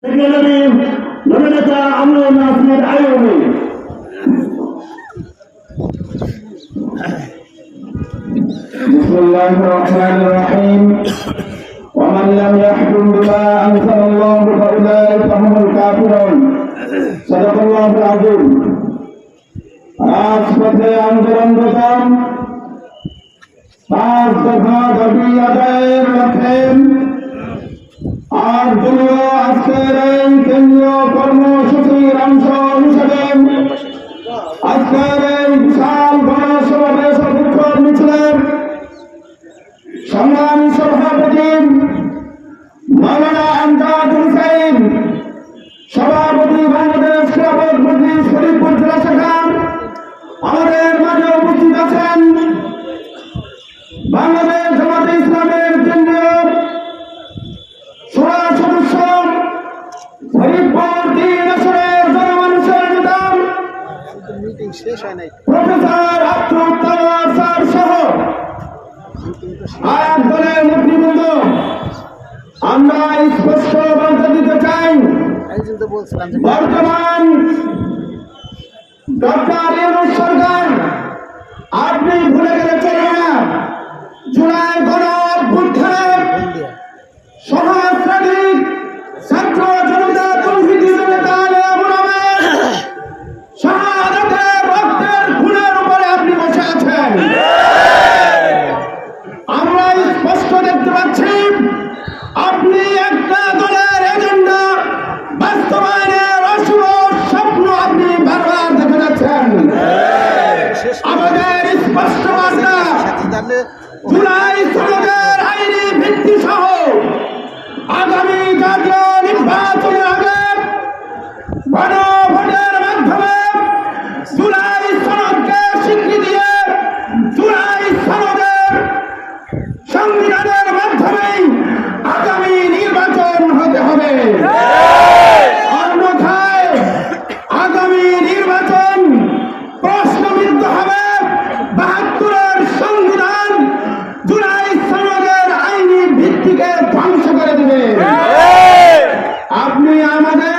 بسم الله الرحمن الرحيم ومن لم يحكم بما أنزل الله فأولئك هم الكافرون صدق الله العظيم রাজপথে আন্দোলনরত পাঁচ দফা দাবি আদায়ের লক্ষ্যে আর দলীয় আজকের এই কেন্দ্রীয় কর্মসূচির অংশ হিসেবে আজকের এই বিশাল গণসমাবেশ অধিক্ষণ মিছিলের সংগ্রামী সভাপতি মাওলানা আমজাদ হুসাইন, সভাপতি বাংলাদেশ ক্লাবের মজলিস ফরিদপুর জেলা শাখা, আমাদের মাঝে উপস্থিত আছেন বাংলাদেশ জামাতে ইসলামের কেন্দ্রীয় শূরা সদস্য ফরিদপুর ৩ আসনের জনমানুষের নেতা প্রফেসর আব্দুল তাওয়ার স্যার সহ আয়াত দলের নেতৃবৃন্দ, আমরা স্পষ্ট বার্তা দিতে চাই, বর্তমান ডক্টর ইউনূস সরকার আপনি ভুলে গেলে চলবে না। জুলাই গণ অভ্যুত্থানে সহস্রাধিক ছাত্র জনতা তৌহিদি জনতা শাহাদাতের রক্তের খুনের উপরে আপনি বসে আছেন। আমরা স্পষ্ট দেখতে পাচ্ছি আপনি একটা দলের এজেন্ডা বাস্তবায়নের অশুভ স্বপ্ন আপনি বারবার দেখে যাচ্ছেন। আমাদের স্পষ্ট বার্তা, জুলাই সনদের আইনি ভিত্তি সহ আগামী জাতীয় নির্বাচনের আগে গণভোটের মাধ্যমে জুলাই সনদকে স্বীকৃতি দিয়ে জুলাই সনদের সংবিধানের মাধ্যমে আগামী নির্বাচন হতে হবে। অন্যথায় আগামী নির্বাচন প্রশ্নবিদ্ধ হবে। ৭২-এর সংবিধান জুলাই সনদের আইনি ভিত্তিকে ধ্বংস করে দেবে। আপনি আমাদের